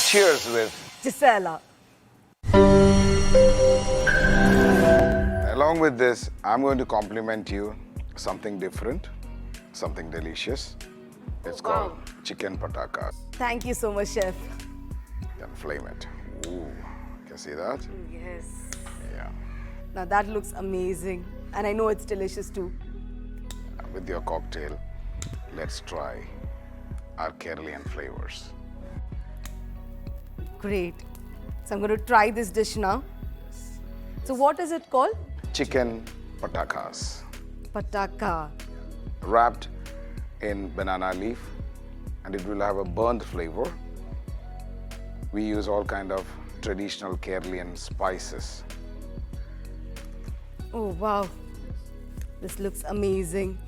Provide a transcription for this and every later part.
cheers with. Gisela. Along with this, I'm going to compliment you something different, something delicious. It's called chicken Pattaka. Thank you so much, chef. Then flame it. Ooh, can you see that? Yes. Yeah. Now that looks amazing. And I know it's delicious too. With your cocktail, let's try our Keralian flavors. Great. So I'm going to try this dish now. So what is it called? Chicken Pattakas, Pattaka. wrapped in banana leaf, and it will have a burnt flavor. We use all kind of traditional Keralian spices. Oh wow. This looks amazing.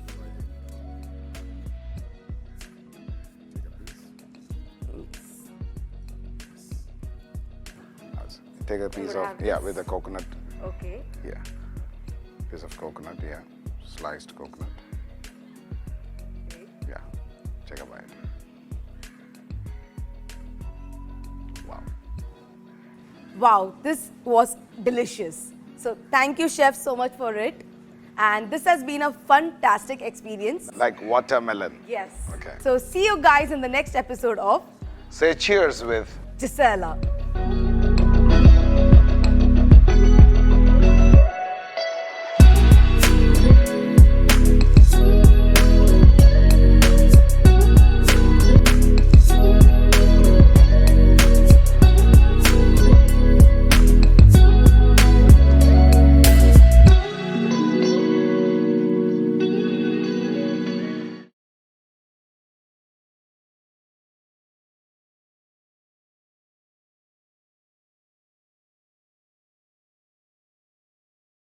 Take a piece would of, have yeah, this. with a coconut. Okay. Yeah. Piece of coconut, yeah. Sliced coconut. Yeah. Take a bite. Wow. Wow, this was delicious. So thank you, chef, so much for it. And this has been a fantastic experience. Like watermelon. Yes. Okay. So see you guys in the next episode of Say cheers with. Gisela.